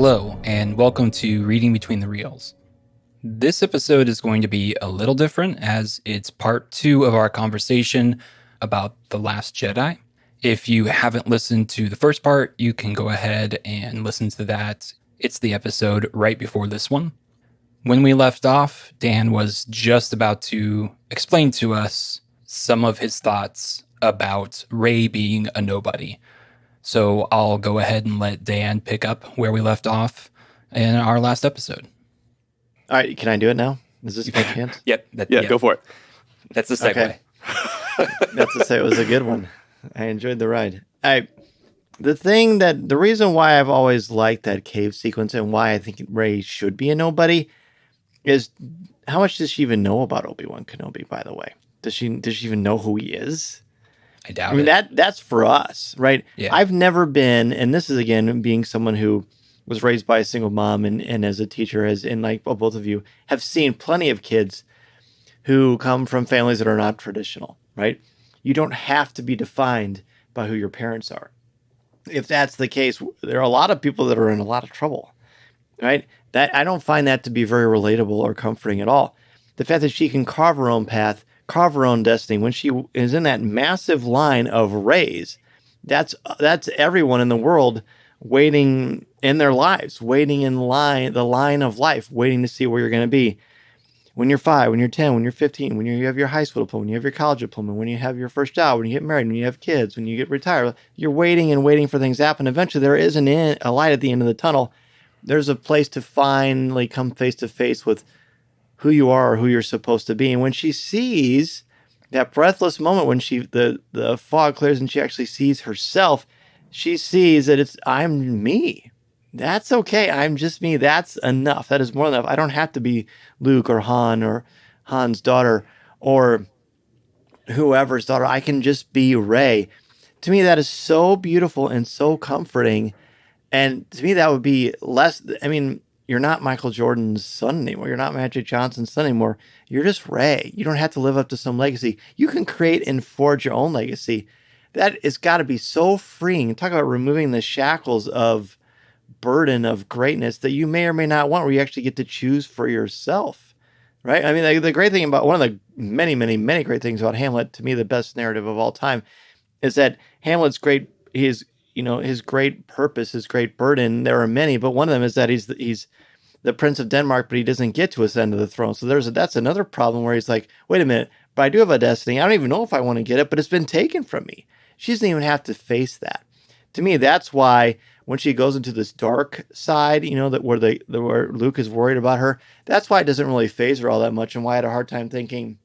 Hello, and welcome to Reading Between the Reels. This episode is going to be a little different as it's part 2 of our conversation about The Last Jedi. If you haven't listened to the first part, you can go ahead and listen to that. It's the episode right before this one. When we left off, Dan was just about to explain to us some of his thoughts about Rey being a nobody. So I'll go ahead and let Dan pick up where we left off in our last episode. All right, can I do it now? Is this my chance? Yep. Go for it. That's the segue. Okay. That's to say it was a good one. I enjoyed the ride. The reason why I've always liked that cave sequence and why I think Rey should be a nobody is how much does she even know about Obi-Wan Kenobi, by the way? Does she even know who he is? I doubt it. That's for us, right? Yeah. I've never been, and this is again being someone who was raised by a single mom and as a teacher, both of you have seen plenty of kids who come from families that are not traditional, right? You don't have to be defined by who your parents are. If that's the case, there are a lot of people that are in a lot of trouble, right? That I don't find that to be very relatable or comforting at all. The fact that she can carve her own path, carve her own destiny, when she is in that massive line of Reys, that's everyone in the world waiting in their lives, waiting in line, the line of life, waiting to see where you're going to be. When you're 5, when you're 10, when you're 15, when you have your high school diploma, when you have your college diploma, when you have your first job, when you get married, when you have kids, when you get retired, you're waiting and waiting for things to happen. Eventually, there is a light at the end of the tunnel. There's a place to finally come face to face with who you are or who you're supposed to be. And when she sees that breathless moment, when the fog clears and she actually sees herself, she sees that I'm me. That's okay. I'm just me. That's enough. That is more than enough. I don't have to be Luke or Han or Han's daughter or whoever's daughter. I can just be Rey. To me, that is so beautiful and so comforting. And to me, that would be you're not Michael Jordan's son anymore. You're not Magic Johnson's son anymore. You're just Rey. You don't have to live up to some legacy. You can create and forge your own legacy. That has got to be so freeing. Talk about removing the shackles of burden of greatness that you may or may not want, where you actually get to choose for yourself, right? I mean, the great thing about one of the many, many, many great things about Hamlet, to me, the best narrative of all time, is that Hamlet's great, his great purpose, his great burden. There are many, but one of them is that he's the Prince of Denmark, but he doesn't get to ascend to the throne. So that's another problem where he's like, wait a minute, but I do have a destiny. I don't even know if I want to get it, but it's been taken from me. She doesn't even have to face that. To me, that's why when she goes into this dark side, where Luke is worried about her, that's why it doesn't really faze her all that much, and why I had a hard time thinking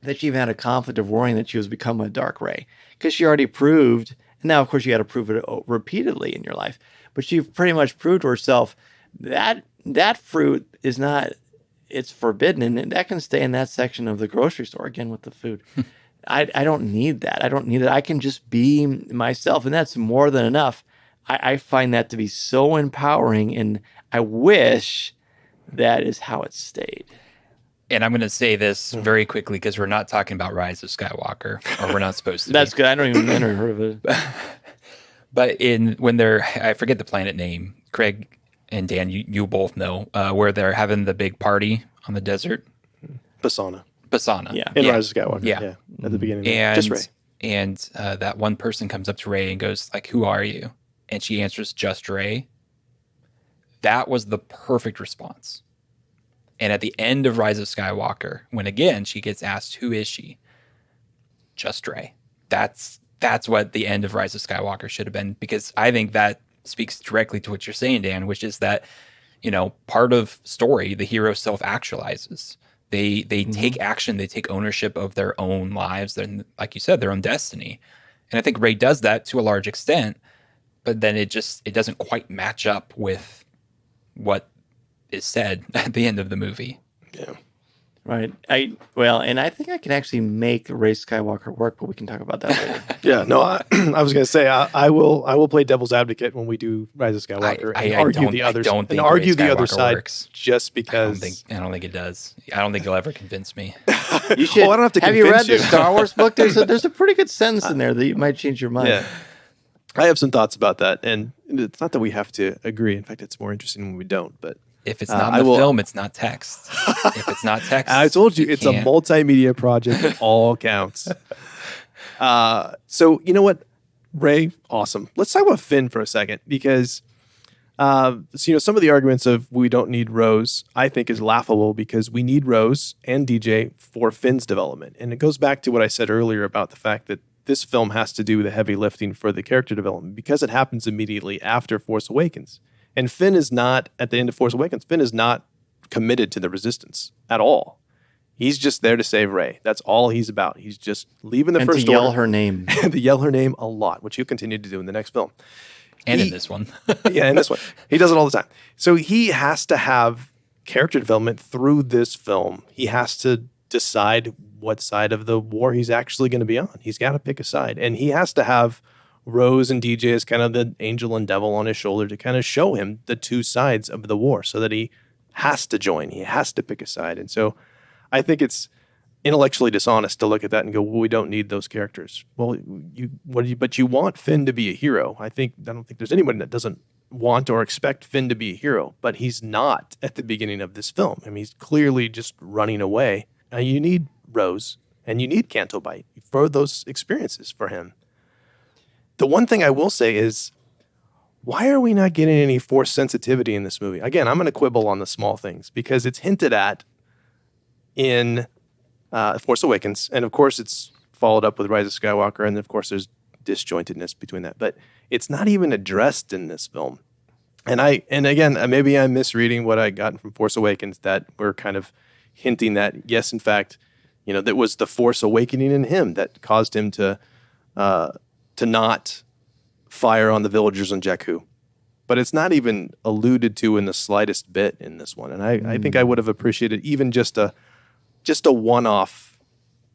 that she even had a conflict of worrying that she was becoming a dark Rey, because she already proved. And now, of course, you got to prove it repeatedly in your life, but she pretty much proved to herself that fruit is not. It's forbidden, and that can stay in that section of the grocery store again with the food. I don't need that. I don't need that. I can just be myself, and that's more than enough. I find that to be so empowering, and I wish that is how it stayed. And I'm going to say this very quickly because we're not talking about Rise of Skywalker, or we're not supposed to. That's good. I never heard of it. But I forget the planet name. Craig and Dan, you both know where they're having the big party on the desert. Basana. Yeah. In Rise of Skywalker. Yeah. At the beginning. And, just Rey. And that one person comes up to Rey and goes, like, who are you? And she answers, just Rey. That was the perfect response. And at the end of Rise of Skywalker, when again she gets asked, who is she? Just Rey. That's what the end of Rise of Skywalker should have been, because I think that speaks directly to what you're saying, Dan, which is that, part of story, the hero self-actualizes. They take action, they take ownership of their own lives, and like you said, their own destiny. And I think Rey does that to a large extent, but then it doesn't quite match up with what is said at the end of the movie. Yeah. Right. And I think I can actually make Rey Skywalker work, but we can talk about that later. Yeah. No, I was going to say I will play devil's advocate when we do Rise of Skywalker and argue the other side works. Just because I don't think it does. I don't think you'll ever convince me. You should. Well, I don't have to have you read you. the Star Wars book? There's a pretty good sentence in there that you might change your mind. Yeah. I have some thoughts about that, and it's not that we have to agree. In fact, it's more interesting when we don't. But if it's not in the film, it's not text. If it's not text, I told you it's a multimedia project. It all counts. So you know what, Ray? Awesome. Let's talk about Finn for a second, because some of the arguments of we don't need Rose, I think, is laughable, because we need Rose and DJ for Finn's development, and it goes back to what I said earlier about the fact that this film has to do the heavy lifting for the character development, because it happens immediately after Force Awakens. And Finn is not, at the end of Force Awakens, Finn is not committed to the Resistance at all. He's just there to save Rey. That's all he's about. He's just leaving the First Order. And to yell her name. And to yell her name a lot, which he'll continue to do in the next film. And in this one. Yeah, in this one. He does it all the time. So he has to have character development through this film. He has to decide what side of the war he's actually going to be on. He's got to pick a side. And he has to have Rose and DJ as kind of the angel and devil on his shoulder to kind of show him the two sides of the war, so that he has to join. He has to pick a side. And so I think it's intellectually dishonest to look at that and go, well, we don't need those characters. Well, but you want Finn to be a hero. I don't think there's anybody that doesn't want or expect Finn to be a hero, but he's not at the beginning of this film. I mean, he's clearly just running away. You need Rose and you need Canto Bight for those experiences for him. The one thing I will say is, why are we not getting any Force sensitivity in this movie? Again, I'm going to quibble on the small things, because it's hinted at in Force Awakens, and of course it's followed up with Rise of Skywalker, and of course there's disjointedness between that, but it's not even addressed in this film. And again, maybe I'm misreading what I got from Force Awakens, that we're kind of hinting that, yes, in fact, that was the Force awakening in him that caused him to not fire on the villagers on Jakku. But it's not even alluded to in the slightest bit in this one. And I think I would have appreciated even just a one-off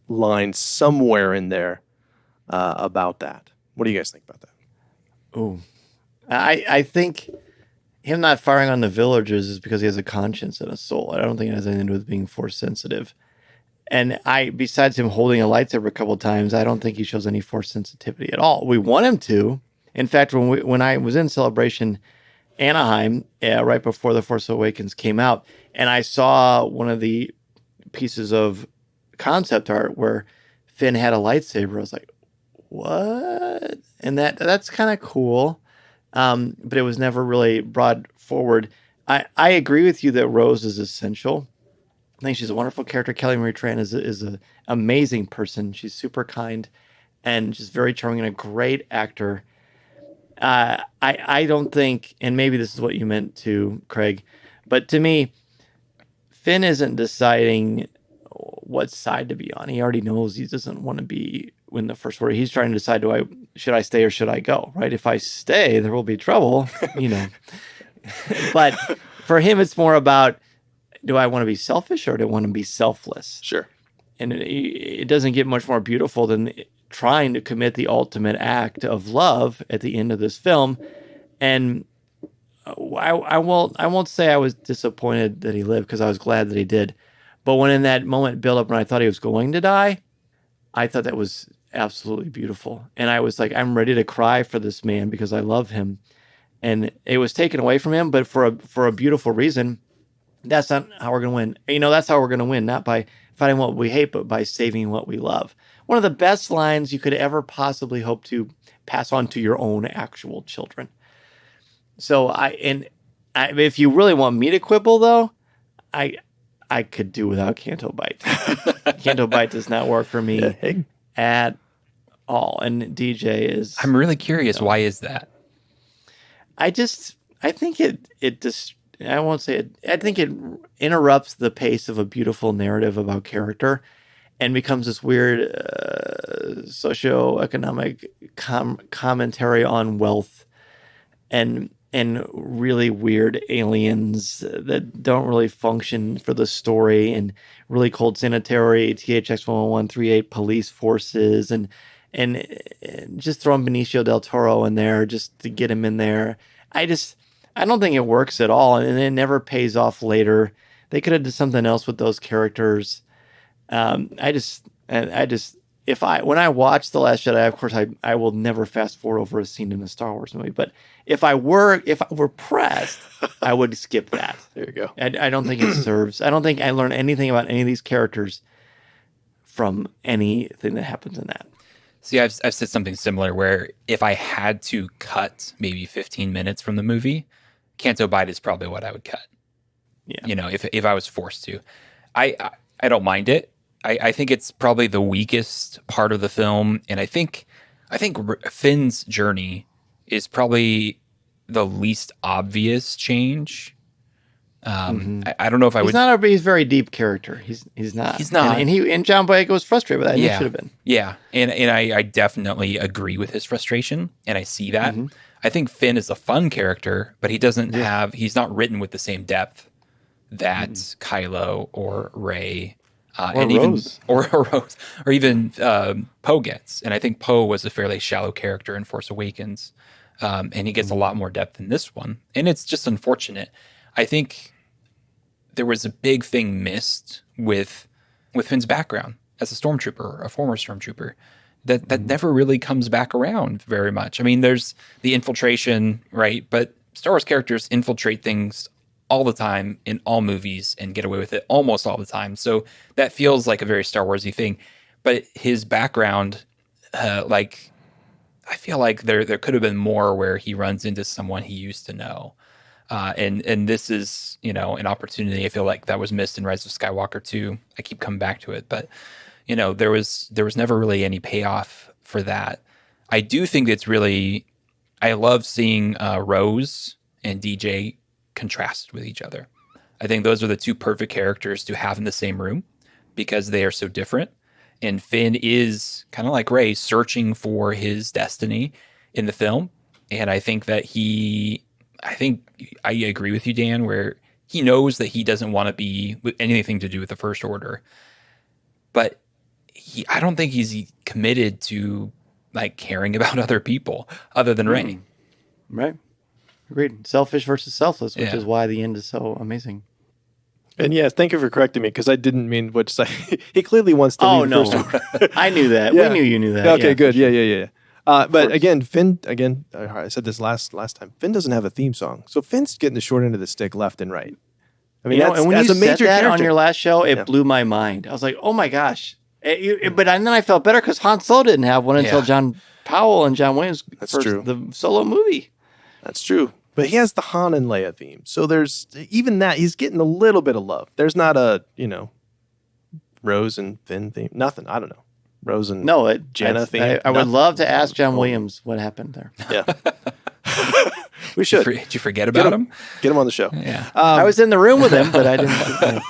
line somewhere in there about that. What do you guys think about that? Oh, I think him not firing on the villagers is because he has a conscience and a soul. I don't think it has anything to do with being Force sensitive. And besides him holding a lightsaber a couple of times, I don't think he shows any Force sensitivity at all. We want him to. In fact, when I was in Celebration Anaheim, right before The Force Awakens came out, and I saw one of the pieces of concept art where Finn had a lightsaber, I was like, what? And that's kind of cool. But it was never really brought forward. I agree with you that Rose is essential. I think she's a wonderful character. Kelly Marie Tran is an amazing person. She's super kind and just very charming and a great actor. I don't think, and maybe this is what you meant to, Craig, but to me, Finn isn't deciding what side to be on. He already knows he doesn't want to be in the First Order. He's trying to decide, should I stay or should I go? Right? If I stay, there will be trouble, But for him, it's more about, do I want to be selfish or do I want to be selfless? Sure. And it doesn't get much more beautiful than trying to commit the ultimate act of love at the end of this film. And I won't say I was disappointed that he lived, because I was glad that he did. But when in that moment built up when I thought he was going to die, I thought that was absolutely beautiful. And I was like, I'm ready to cry for this man because I love him. And it was taken away from him, but for a beautiful reason. That's not how we're going to win. That's how we're going to win, not by fighting what we hate, but by saving what we love. One of the best lines you could ever possibly hope to pass on to your own actual children. So if you really want me to quibble, though, I could do without Canto Bight. Canto Bight does not work for me at all. And DJ is... I'm really curious. Why is that? I think it just... I won't say it. I think it interrupts the pace of a beautiful narrative about character and becomes this weird socioeconomic commentary on wealth and really weird aliens that don't really function for the story, and really cold sanitary THX 11138 police forces, and just throwing Benicio del Toro in there just to get him in there. I don't think it works at all, and it never pays off later. They could have done something else with those characters. I when I watch The Last Jedi, of course, I will never fast forward over a scene in a Star Wars movie. But if I were pressed, I would skip that. There you go. I don't think it serves. I don't think I learn anything about any of these characters from anything that happens in that. See, I've said something similar where if I had to cut maybe 15 minutes from the movie, Canto Bight is probably what I would cut. Yeah. You know, if I was forced to. I don't mind it. I think it's probably the weakest part of the film, and I think Finn's journey is probably the least obvious change. I don't know if I would. He's a very deep character. He's not. He's not. And John Boyega was frustrated with that. And he should have been. Yeah, and I definitely agree with his frustration, and I see that. I think Finn is a fun character, but he doesn't have. He's not written with the same depth that Kylo or Rey. And Rose. Even Rose, or even Poe gets, and I think Poe was a fairly shallow character in Force Awakens, and he gets a lot more depth in this one, and it's just unfortunate. I think there was a big thing missed with Finn's background as a stormtrooper, a former stormtrooper, that never really comes back around very much. I mean, there's the infiltration, right? But Star Wars characters infiltrate things all the time in all movies and get away with it almost all the time. So that feels like a very Star Warsy thing. But his background, I feel like there could have been more where he runs into someone he used to know. And this is, an opportunity. I feel like that was missed in Rise of Skywalker too. I keep coming back to it, but there was never really any payoff for that. I do think I love seeing Rose and DJ contrasted with each other. I think those are the two perfect characters to have in the same room because they are so different. And Finn is kind of like Rey, searching for his destiny in the film. And I think that I agree with you, Dan, where he knows that he doesn't want to be with anything to do with the First Order. But I don't think he's committed to caring about other people other than Rey. Right. Agreed. Selfish versus selfless, which is why the end is so amazing. And yes, thank you for correcting me because I didn't mean what to say. He clearly wants to leave no. First Order. I knew that. Yeah. We knew you knew that. Okay, good. Sure. Yeah. But again, Finn, I said this last time, Finn doesn't have a theme song. So Finn's getting the short end of the stick left and right. I mean, and when you a major said that character on your last show, it blew my mind. I was like, oh my gosh. And then I felt better because Han Solo didn't have one until John Powell and John Williams the solo movie. That's true. But he has the Han and Leia theme. So there's even that. He's getting a little bit of love. There's not a, Rose and Finn theme. Nothing. I don't know. Rose and Jenna theme. I would love to ask John Williams what happened there. Yeah. We should. Did you forget about him? Get him on the show. Yeah. I was in the room with him, but I didn't.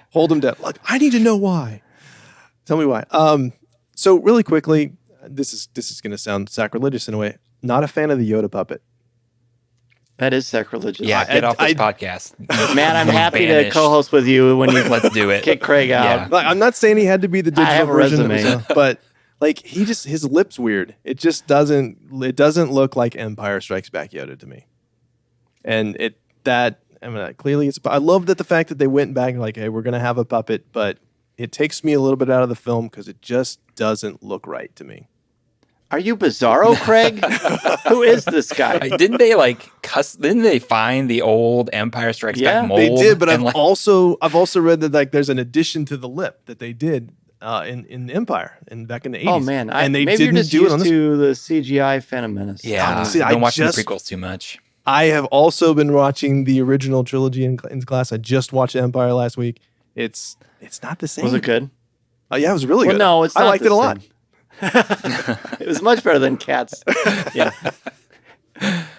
Hold him down. Look, I need to know why. Tell me why. So really quickly, this is going to sound sacrilegious in a way. Not a fan of the Yoda puppet. That is sacrilegious. Yeah, get off this podcast. Man, I'm happy to co-host with you when you let's do it. Kick Craig out. I'm not saying he had to be the digital version, but his lips weird. It just doesn't look like Empire Strikes Back Yoda to me. And clearly it's. I love that the fact that they went back and hey, we're gonna have a puppet, but it takes me a little bit out of the film because it just doesn't look right to me. Are you Bizarro, Craig? Who is this guy? Didn't they Didn't they find the old Empire Strikes Back mold? They did, but I've also read that there's an addition to the lip that they did in Empire and back in the 80s. Oh man, and they maybe didn't you're just do it on used this. to the CGI Phantom Menace. Yeah, I've been watching the prequels too much. I have also been watching the original trilogy in class. I just watched Empire last week. It's not the same. Was it good? Oh yeah, it was really good. No, it's not. I liked it a lot. It was much better than Cats. Yeah.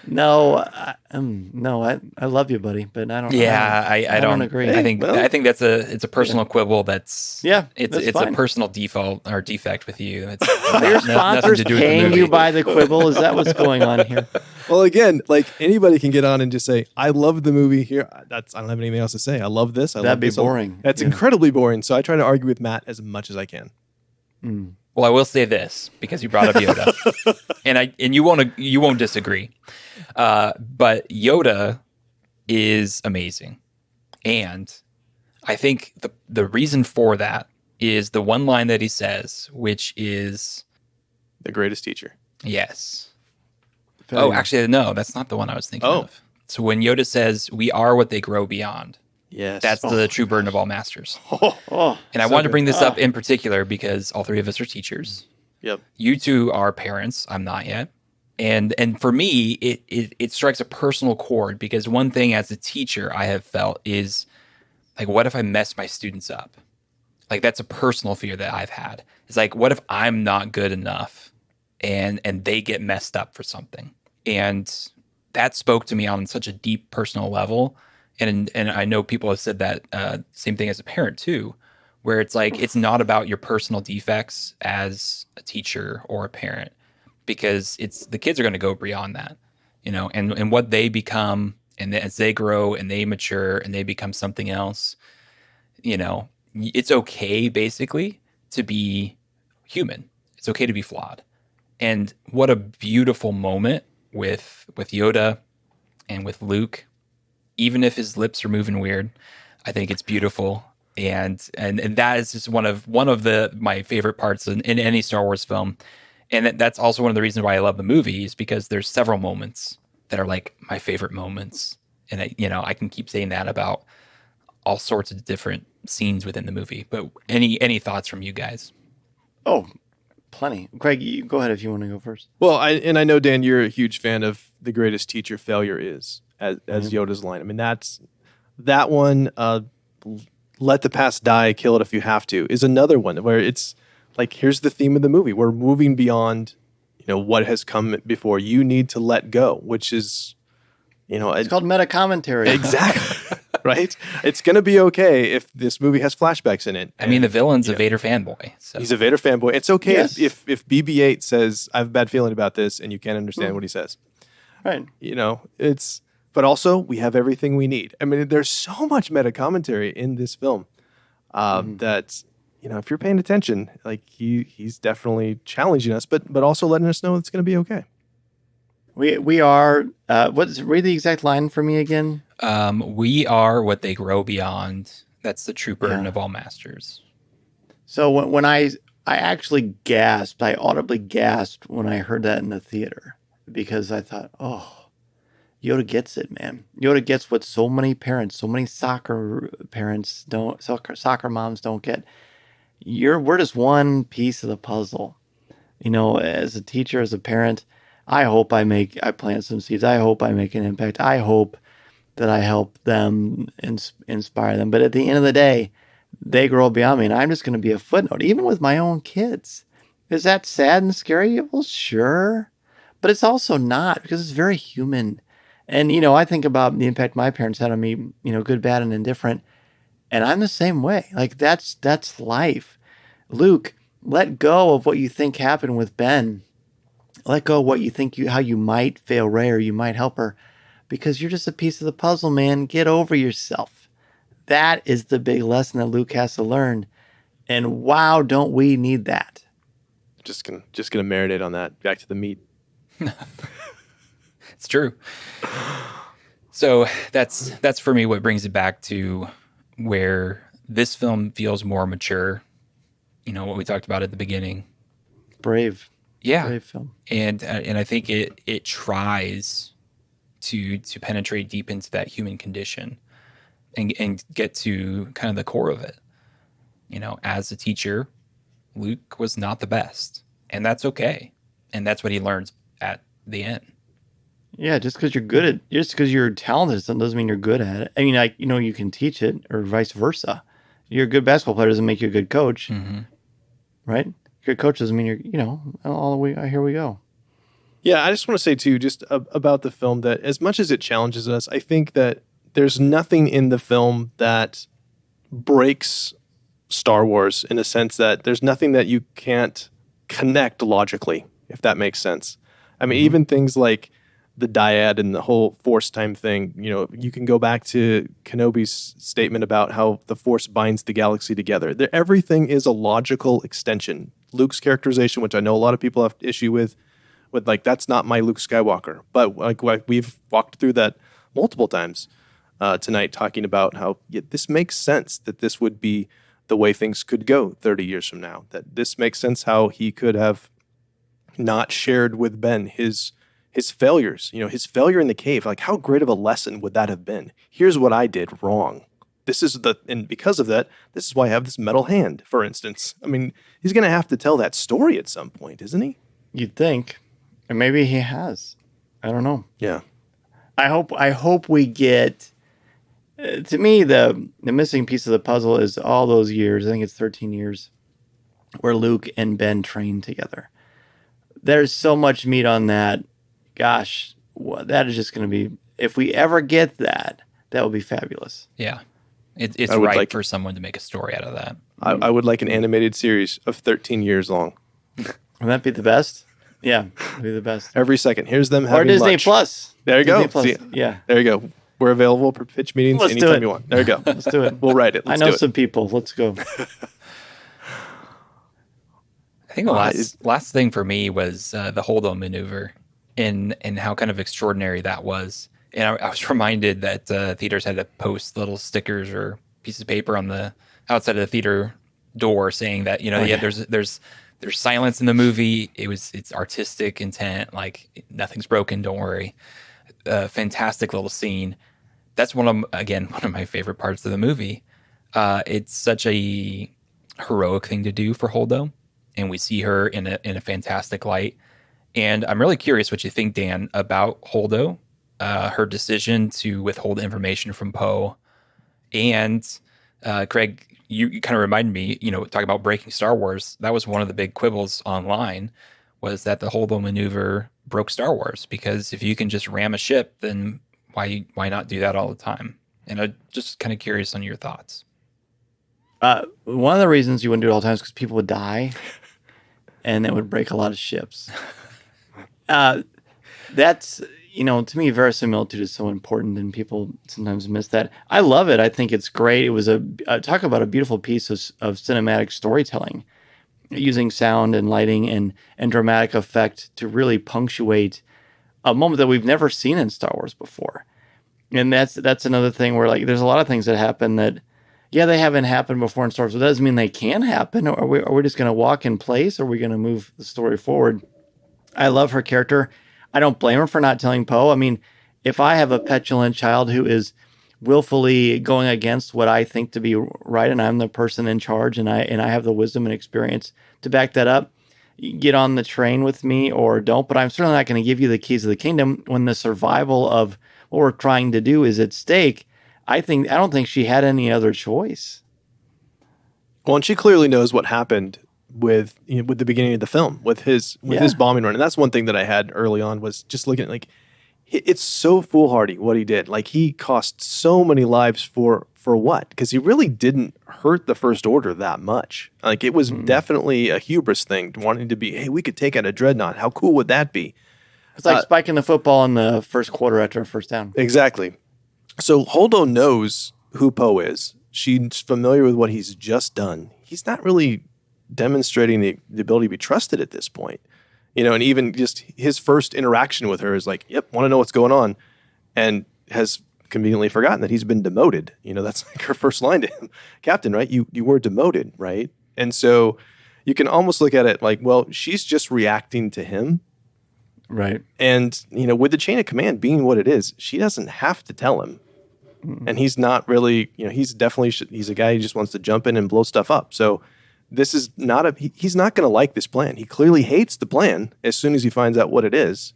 No, I love you, buddy, but I don't. Yeah, I don't agree. I think it's a personal quibble. It's fine. a personal default or defect with you. It's Are your sponsors paying you by the quibble? Is that what's going on here? Well, again, anybody can get on and just say, "I love the movie." Here, I don't have anything else to say. I love this. That'd be boring. That's incredibly boring. So I try to argue with Matt as much as I can. Well, I will say this because you brought up Yoda, and you won't disagree. But Yoda is amazing, and I think the reason for that is the one line that he says, which is, The greatest teacher. yes. Failure. Oh, actually, no, that's not the one I was thinking of. So when Yoda says, we are what they grow beyond, Yes. that's the true burden of all masters. Oh, And I so wanted to good. bring this up in particular because all three of us are teachers. Yep. You two are parents. I'm not yet. And for me, it strikes a personal chord because one thing as a teacher I have felt is like, what if I mess my students up? Like that's a personal fear that I've had. It's like, what if I'm not good enough and they get messed up for something? And that spoke to me on such a deep personal level. And I know people have said that same thing as a parent too, where it's like, it's not about your personal defects as a teacher or a parent, because it's the kids are going to go beyond that, and what they become, and as they grow and they mature and they become something else, it's okay basically to be human. It's okay to be flawed. And what a beautiful moment with Yoda and with Luke. Even if his lips are moving weird, I think it's beautiful. And that is just one of my favorite parts in any Star Wars film. And that's also one of the reasons why I love the movie, is because there's several moments that are like my favorite moments. And I can keep saying that about all sorts of different scenes within the movie. But any thoughts from you guys? Oh, plenty. Craig, you go ahead if you want to go first. Well, I know, Dan, you're a huge fan of The Greatest Teacher Failure Is, as Yoda's line. I mean, that one, let the past die, kill it if you have to, is another one where it's like, here's the theme of the movie. We're moving beyond, what has come before. You need to let go, which is, It's called meta commentary. exactly. Right? It's going to be okay if this movie has flashbacks in it. I mean, the villain's a Vader fanboy. So. He's a Vader fanboy. It's okay Yes. if BB-8 says, I have a bad feeling about this, and you can't understand what he says. Right. But also we have everything we need. I mean, there's so much meta commentary in this film that, if you're paying attention, like he's definitely challenging us, but also letting us know it's going to be okay. We are, read the exact line for me again. We are what they grow beyond. That's the true burden of all masters. So when I actually gasped, I audibly gasped when I heard that in the theater, because I thought, oh, Yoda gets it, man. Yoda gets what so many parents, so many soccer parents don't, soccer moms don't get. We're just one piece of the puzzle. As a teacher, as a parent, I hope I plant some seeds. I hope I make an impact. I hope that I help them, inspire them. But at the end of the day, they grow beyond me, and I'm just going to be a footnote, even with my own kids. Is that sad and scary? Well, sure. But it's also not, because it's very human. And, I think about the impact my parents had on me, good, bad, and indifferent. And I'm the same way. Like, that's life. Luke, let go of what you think happened with Ben. Let go of what you think how you might fail Rey, or you might help her, because you're just a piece of the puzzle, man. Get over yourself. That is the big lesson that Luke has to learn. And wow, don't we need that? Just gonna marinate on that. Back to the meat. It's true. So that's for me what brings it back to where this film feels more mature. What we talked about at the beginning. Brave. Yeah. Brave film. And I think it tries to penetrate deep into that human condition and get to kind of the core of it. As a teacher, Luke was not the best, and that's okay. And that's what he learns at the end. Yeah, just because you're talented doesn't mean you're good at it. I mean, you can teach it, or vice versa. You're a good basketball player doesn't make you a good coach, right? Good coach doesn't mean you're, all the way. Here we go. Yeah, I just want to say too, just about the film, that as much as it challenges us, I think that there's nothing in the film that breaks Star Wars, in a sense that there's nothing that you can't connect logically, if that makes sense. I mean, even things like the dyad and the whole Force time thing, you can go back to Kenobi's statement about how the Force binds the galaxy together. Everything is a logical extension. Luke's characterization, which I know a lot of people have issue with like, that's not my Luke Skywalker. But like we've walked through that multiple times tonight, talking about how this makes sense that this would be the way things could go 30 years from now. That this makes sense how he could have not shared with Ben his failures, his failure in the cave. Like, how great of a lesson would that have been? Here's what I did wrong. And because of that, this is why I have this metal hand, for instance. I mean, he's going to have to tell that story at some point, isn't he? You'd think. And maybe he has. I don't know. Yeah. I hope we get, to me, the missing piece of the puzzle is all those years. I think it's 13 years where Luke and Ben trained together. There's so much meat on that. Gosh, that is just going to be, if we ever get that, that would be fabulous. Yeah. It's right for someone to make a story out of that. I would like an animated series of 13 years long. Would that be the best? Yeah, that'd be the best. Every second. Here's them having Or Disney lunch. Plus. There you Disney go. Plus. See, yeah. There you go. We're available for pitch meetings Let's do anytime it. you want. There you go. Let's do it. We'll write it. Let's I know do it. some people. Let's go. I think the last thing for me was the Holdo maneuver and how kind of extraordinary that was. And I was reminded that theaters had to post little stickers or pieces of paper on the outside of the theater door saying that, there's silence in the movie. It's artistic intent. Like, nothing's broken. Don't worry. Fantastic little scene. That's one of my favorite parts of the movie. It's such a heroic thing to do for Holdo, and we see her in a fantastic light. And I'm really curious what you think, Dan, about Holdo, her decision to withhold information from Poe, and Craig. You kind of reminded me, talking about breaking Star Wars. That was one of the big quibbles online, was that the Holdo maneuver broke Star Wars, because if you can just ram a ship, then why not do that all the time? And I'm just kind of curious on your thoughts. One of the reasons you wouldn't do it all the time is because people would die, and it would break a lot of ships. That's, to me, verisimilitude is so important, and people sometimes miss that. I love it. I think it's great. It was talk about a beautiful piece of cinematic storytelling, using sound and lighting and dramatic effect to really punctuate a moment that we've never seen in Star Wars before. And that's another thing where, like, there's a lot of things that happen that, yeah, they haven't happened before in Star Wars. But that doesn't mean they can happen. Are we just going to walk in place? Or are we going to move the story forward? I love her character. I don't blame her for not telling Poe. I mean, if I have a petulant child who is willfully going against what I think to be right, and I'm the person in charge, and I have the wisdom and experience to back that up, get on the train with me or don't. But I'm certainly not going to give you the keys of the kingdom when the survival of what we're trying to do is at stake. I don't think she had any other choice. Well, and she clearly knows what happened with the beginning of the film, with his bombing run. And that's one thing that I had early on, was just looking at, like, it's so foolhardy what he did. Like, he cost so many lives for what? Because he really didn't hurt the First Order that much. Like, it was definitely a hubris thing, wanting to be, hey, we could take out a dreadnought. How cool would that be? It's like spiking the football in the first quarter after a first down. Exactly. So Holdo knows who Poe is. She's familiar with what he's just done. He's not really demonstrating the ability to be trusted at this point. And even just his first interaction with her is like, yep, want to know what's going on, and has conveniently forgotten that he's been demoted. That's like her first line to him. Captain, right? You were demoted, right? And so you can almost look at it like, well, she's just reacting to him. Right. And, with the chain of command being what it is, she doesn't have to tell him. And he's not really, he's a guy who just wants to jump in and blow stuff up. So this is not he's not going to like this plan. He clearly hates the plan as soon as he finds out what it is.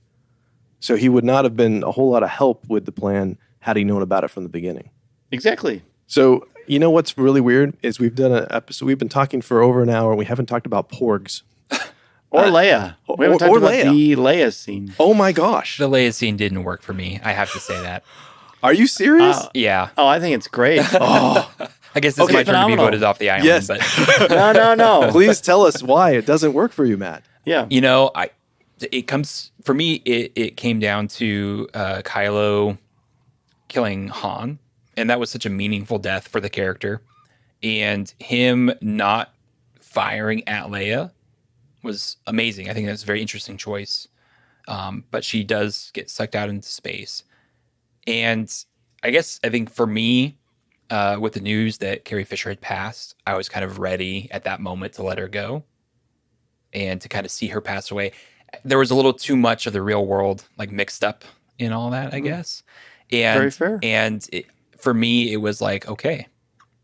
So he would not have been a whole lot of help with the plan had he known about it from the beginning. Exactly. So, what's really weird is we've done an episode, we've been talking for over an hour, and we haven't talked about porgs. Or Leia. We haven't talked about the Leia scene. Oh my gosh. The Leia scene didn't work for me. I have to say that. Are you serious? Yeah. Oh, I think it's great. Oh. I guess it's my turn to be voted off the island. Yes. But No. Please tell us why it doesn't work for you, Matt. Yeah. For me, it came down to Kylo killing Han, and that was such a meaningful death for the character. And him not firing at Leia was amazing. I think that's a very interesting choice. But she does get sucked out into space. And I think for me, with the news that Carrie Fisher had passed, I was kind of ready at that moment to let her go and to kind of see her pass away. There was a little too much of the real world like mixed up in all that, I guess. Very And fair. for me, it was like, okay,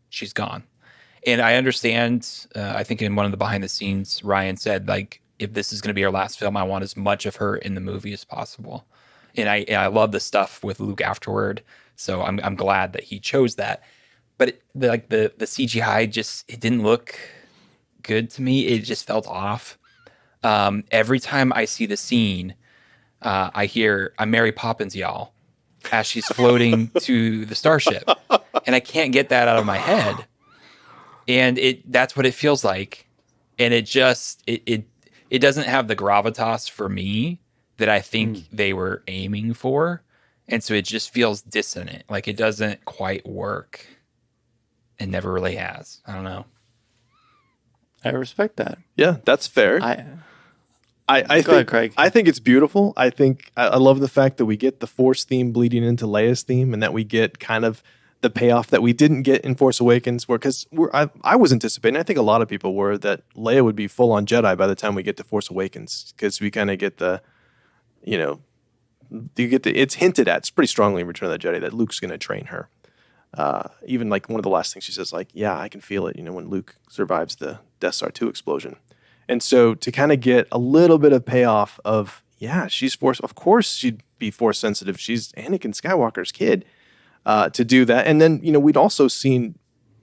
she's gone. And I understand. I think in one of the behind the scenes, Ryan said like, if this is going to be our last film, I want as much of her in the movie as possible. And I love the stuff with Luke afterward. So I'm glad that he chose that. But the CGI just, it didn't look good to me. It just felt off. Every time I see the scene, I hear "I'm Mary Poppins, y'all," as she's floating to the starship, and I can't get that out of my head. And that's what it feels like, and it doesn't have the gravitas for me that I think they were aiming for, and so it just feels dissonant. Like it doesn't quite work. It never really has. I don't know. I respect that. Yeah, that's fair. I Go think, ahead, Craig. I think it's beautiful. I think I love the fact that we get the Force theme bleeding into Leia's theme, and that we get kind of the payoff that we didn't get in Force Awakens. Because I was anticipating, I think a lot of people were, that Leia would be full on Jedi by the time we get to Force Awakens, because we kind of get it's hinted at, it's pretty strongly in Return of the Jedi that Luke's going to train her. Even like one of the last things she says, like, yeah, I can feel it, when Luke survives the Death Star 2 explosion. And so to kind of get a little bit of payoff of, yeah, she's Force, of course she'd be Force sensitive. She's Anakin Skywalker's kid, to do that. And then, we'd also seen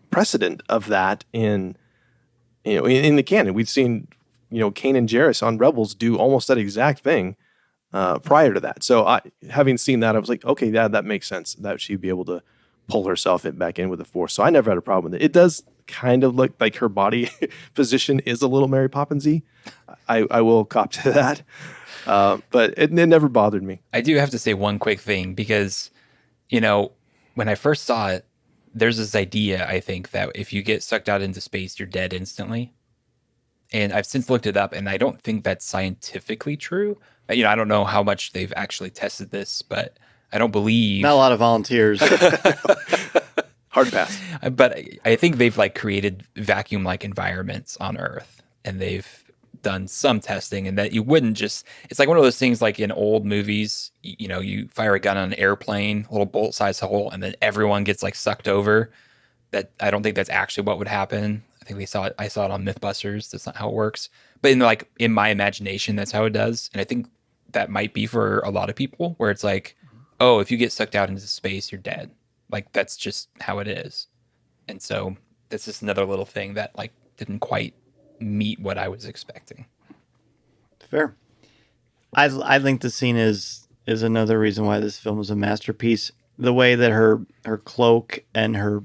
precedent of that in the canon. We'd seen, Kanan Jarrus on Rebels do almost that exact thing prior to that. So having seen that, I was like, okay, yeah, that makes sense that she'd be able to pull herself back in with the Force. So I never had a problem with it. It does kind of look like her body position is a little Mary Poppins-y. I will cop to that. But it never bothered me. I do have to say one quick thing because, when I first saw it, there's this idea, I think, that if you get sucked out into space, you're dead instantly. And I've since looked it up, and I don't think that's scientifically true. I don't know how much they've actually tested this, but I don't believe... Not a lot of volunteers. Hard pass. But I think they've created vacuum-like environments on Earth, and they've done some testing, and that you wouldn't just... It's like one of those things like in old movies, you fire a gun on an airplane, a little bolt-sized hole, and then everyone gets sucked over. That I don't think that's actually what would happen. I think I saw it on Mythbusters. That's not how it works. But in my imagination, that's how it does. And I think that might be for a lot of people, where it's like, oh, if you get sucked out into space, you're dead. That's just how it is. And so that's just another little thing that didn't quite meet what I was expecting. Fair. I think the scene is another reason why this film is a masterpiece. The way that her cloak and her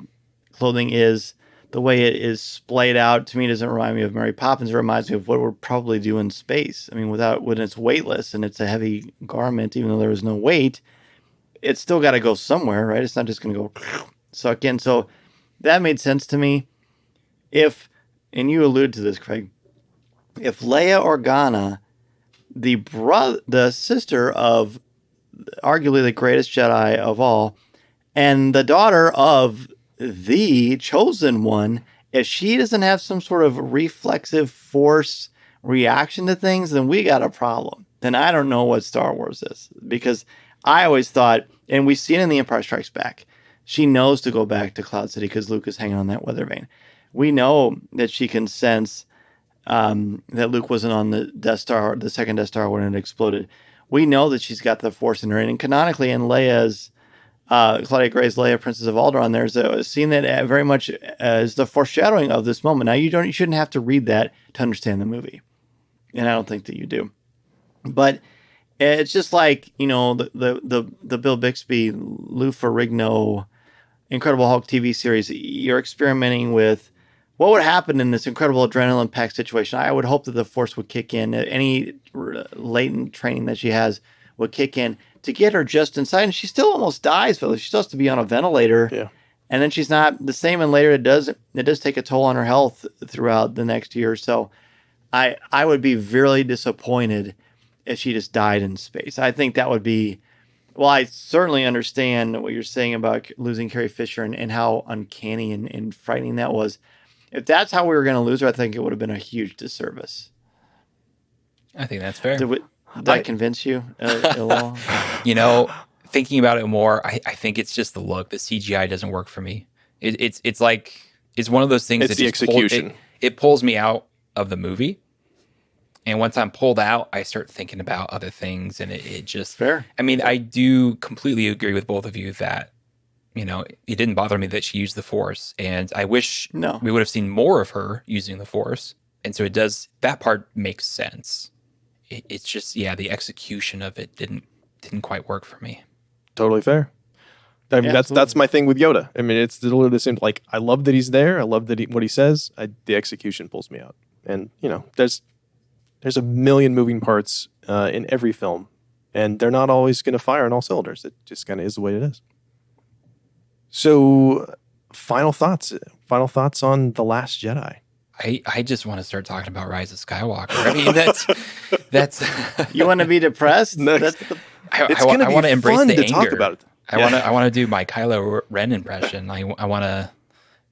clothing is, the way it is splayed out, to me doesn't remind me of Mary Poppins. It reminds me of what we'll probably do in space. I mean, when it's weightless and it's a heavy garment, even though there is no weight, it's still got to go somewhere, right? It's not just going to go suck in. So that made sense to me. And you alluded to this, Craig, if Leia Organa, the sister of arguably the greatest Jedi of all, and the daughter of the chosen one, if she doesn't have some sort of reflexive Force reaction to things, then we got a problem. Then I don't know what Star Wars is, because I always thought, and we've seen in The Empire Strikes Back, she knows to go back to Cloud City because Luke is hanging on that weather vane. We know that she can sense that Luke wasn't on the Death Star, the second Death Star, when it exploded. We know that she's got the Force in her, and canonically in Leia's, Claudia Gray's Leia, Princess of Alderaan, there's a scene that very much is the foreshadowing of this moment. Now, you shouldn't have to read that to understand the movie, and I don't think that you do. But it's just like, the Bill Bixby, Lou Ferrigno, Incredible Hulk TV series. You're experimenting with what would happen in this incredible adrenaline-packed situation. I would hope that the Force would kick in. Any latent training that she has would kick in to get her just inside. And she still almost dies, but she's supposed to be on a ventilator. Yeah. And then she's not the same. And later it does take a toll on her health throughout the next year or so. I would be really disappointed if she just died in space. I think that would be Well, I certainly understand what you're saying about losing Carrie Fisher and how uncanny and frightening that was. If that's how we were going to lose her, I think it would have been a huge disservice. I think that's fair. Did that convince you at all? Thinking about it more, I think it's just the look. The CGI doesn't work for me. It's like it's one of those things. It's the execution. It pulls me out of the movie, and once I'm pulled out, I start thinking about other things, and it just fair. I mean, I do completely agree with both of you that it didn't bother me that she used the Force, and I wish we would have seen more of her using the Force. And so it does. That part makes sense. It's just the execution of it didn't quite work for me. Totally fair. I mean, that's my thing with Yoda. I mean, it's literally the same. Like, I love that he's there. I love that what he says. The execution pulls me out. And there's a million moving parts in every film, and they're not always going to fire on all cylinders. It just kind of is the way it is. So, final thoughts. Final thoughts on The Last Jedi. I just want to start talking about Rise of Skywalker. I mean, that's you want to be depressed? It's going to be embrace fun the to anger. talk about it. I want to do my Kylo Ren impression. I want to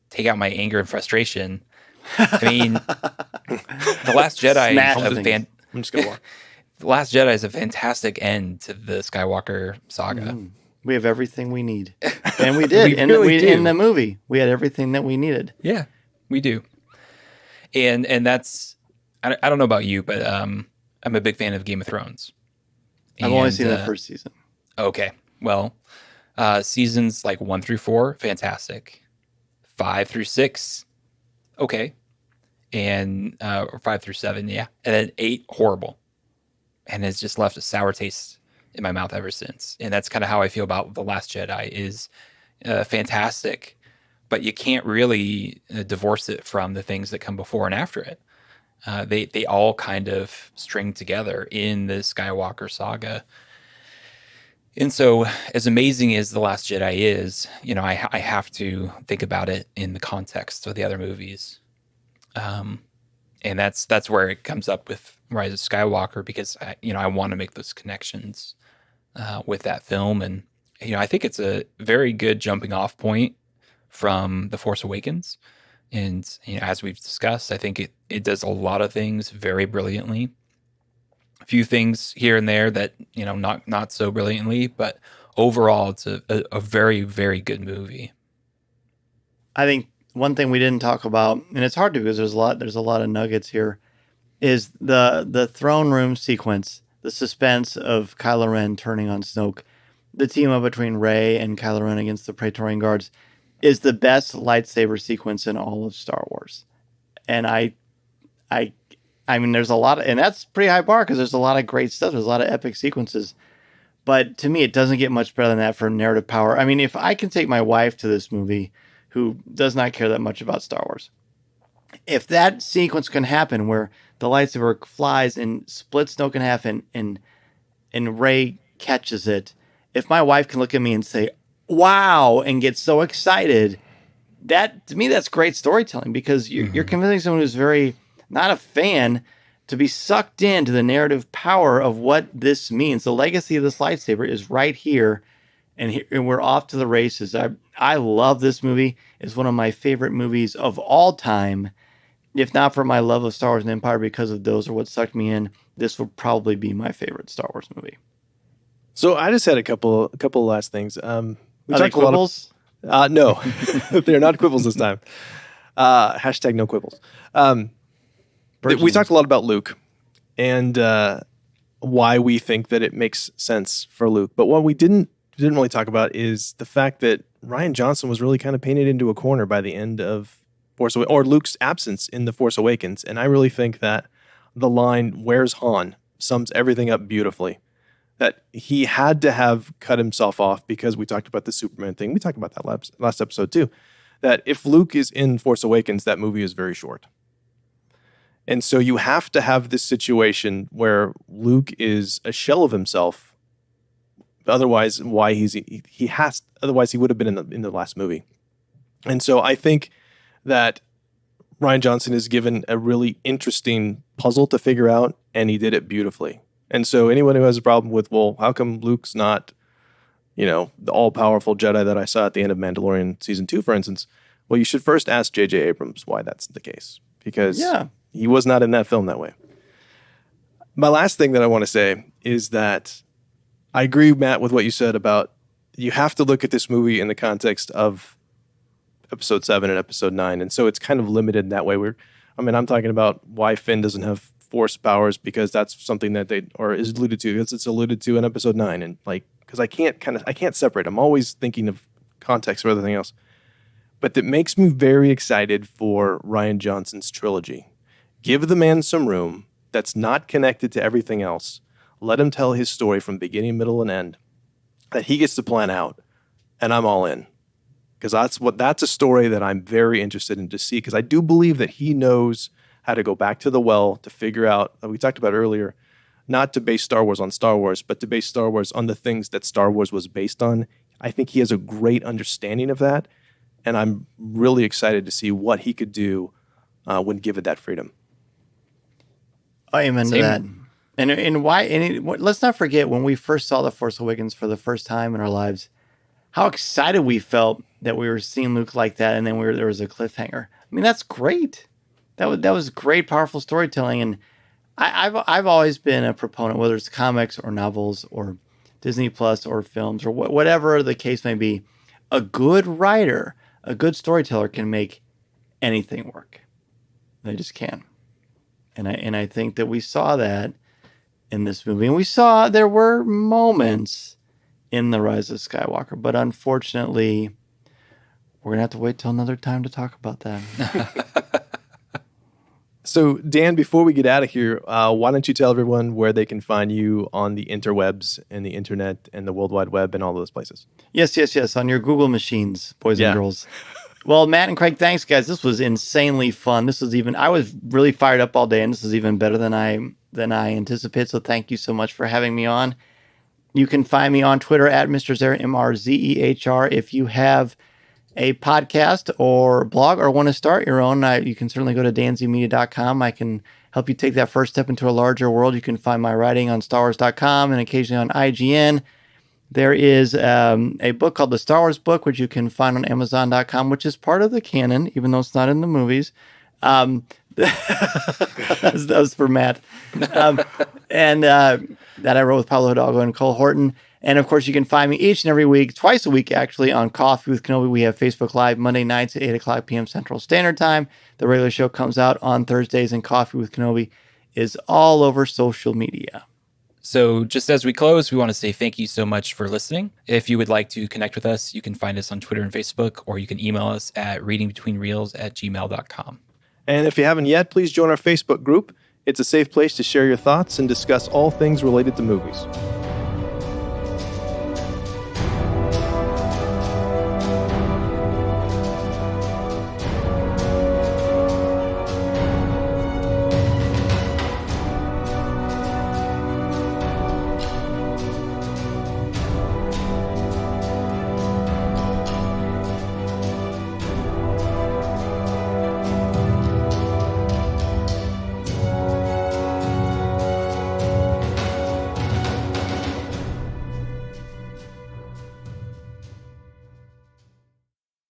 take out my anger and frustration. I mean, The Last Jedi. I'm just going to walk. The Last Jedi is a fantastic end to the Skywalker saga. We have everything we need, and we did. In the movie, we had everything that we needed. Yeah, we do. And that's I don't know about you, but I'm a big fan of Game of Thrones. I've only seen the first season. Okay. Well, seasons like 1 through 4, fantastic. 5 through 6, okay. And or 5 through 7, yeah. And then 8, horrible. And it's just left a sour taste in my mouth ever since. And that's kind of how I feel about The Last Jedi is fantastic, but you can't really divorce it from the things that come before and after it. They all kind of string together in the Skywalker saga. And so as amazing as The Last Jedi is, I have to think about it in the context of the other movies. And that's where it comes up with Rise of Skywalker, because I want to make those connections with that film. And I think it's a very good jumping off point from The Force Awakens. And as we've discussed, I think it does a lot of things very brilliantly. A few things here and there that not so brilliantly, but overall it's a very, very good movie. I think one thing we didn't talk about, and it's hard to because there's a lot of nuggets here, is the throne room sequence, the suspense of Kylo Ren turning on Snoke, the team up between Rey and Kylo Ren against the Praetorian Guards, is the best lightsaber sequence in all of Star Wars. And I mean, there's a lot of, and that's pretty high bar because there's a lot of great stuff. There's a lot of epic sequences. But to me, it doesn't get much better than that for narrative power. I mean, if I can take my wife to this movie, who does not care that much about Star Wars, if that sequence can happen where the lightsaber flies and splits Snoke in half and Rey catches it, if my wife can look at me and say, wow, and get so excited, that to me, that's great storytelling, because you're convincing someone who's very not a fan to be sucked into the narrative power of what this means. The legacy of this lightsaber is right here, and we're off to the races. I love this movie. It's one of my favorite movies of all time. If not for my love of Star Wars and Empire, because of those are what sucked me in, this would probably be my favorite Star Wars movie. So I just had a couple of last things. Are they quibbles? No, they're not quibbles this time. Hashtag no quibbles. We talked a lot about Luke and why we think that it makes sense for Luke. But what we didn't really talk about is the fact that Rian Johnson was really kind of painted into a corner by the end of Luke's absence in The Force Awakens. And I really think that the line, "Where's Han?" sums everything up beautifully. That he had to have cut himself off, because we talked about the Superman thing. We talked about that last episode too. That if Luke is in Force Awakens, that movie is very short. And so you have to have this situation where Luke is a shell of himself. Otherwise, otherwise he would have been in the last movie. And so I think that Rian Johnson is given a really interesting puzzle to figure out, and he did it beautifully. And so anyone who has a problem with, well, how come Luke's not the all-powerful Jedi that I saw at the end of Mandalorian Season 2, for instance, well, you should first ask J.J. Abrams why that's the case, because he was not in that film that way. My last thing that I want to say is that I agree, Matt, with what you said about you have to look at this movie in the context of Episode 7 and Episode 9, and so it's kind of limited in that way. I'm talking about why Finn doesn't have Force powers, because that's something that is alluded to. It's alluded to in Episode 9, and because I can't separate. I'm always thinking of context for everything else. But that makes me very excited for Rian Johnson's trilogy. Give the man some room that's not connected to everything else. Let him tell his story from beginning, middle, and end that he gets to plan out, and I'm all in. Because that's a story that I'm very interested in to see, because I do believe that he knows how to go back to the well to figure out, we talked about earlier, not to base Star Wars on Star Wars, but to base Star Wars on the things that Star Wars was based on. I think he has a great understanding of that, and I'm really excited to see what he could do when given that freedom. I am into that. And why? And let's not forget, when we first saw The Force Awakens for the first time in our lives, how excited we felt that we were seeing Luke like that, and then there was a cliffhanger. I mean, that's great. That was great, powerful storytelling, and I've always been a proponent, whether it's comics or novels or Disney Plus or films or whatever the case may be. A good writer, a good storyteller can make anything work. They just can, and I think that we saw that in this movie, and we saw there were moments in The Rise of Skywalker, but unfortunately, we're gonna have to wait till another time to talk about that. So, Dan, before we get out of here, why don't you tell everyone where they can find you on the interwebs and the internet and the World Wide Web and all those places? Yes. On your Google machines, boys and girls. Well, Matt and Craig, thanks, guys. This was insanely fun. I was really fired up all day, and this is even better than I anticipated. So thank you so much for having me on. You can find me on Twitter at Mr. Zehr, MRZEHR. If you have a podcast or blog or want to start your own, you can certainly go to danzmedia.com. I can help you take that first step into a larger world. You can find my writing on StarWars.com and occasionally on IGN. There is a book called The Star Wars Book, which you can find on Amazon.com, which is part of the canon, even though it's not in the movies. That was for Matt. And that I wrote with Pablo Hidalgo and Cole Horton. And of course, you can find me each and every week, twice a week actually, on Coffee with Kenobi. We have Facebook Live Monday nights at 8 o'clock p.m. Central Standard Time. The regular show comes out on Thursdays, and Coffee with Kenobi is all over social media. So just as we close, we want to say thank you so much for listening. If you would like to connect with us, you can find us on Twitter and Facebook, or you can email us at readingbetweenreels@gmail.com. And if you haven't yet, please join our Facebook group. It's a safe place to share your thoughts and discuss all things related to movies.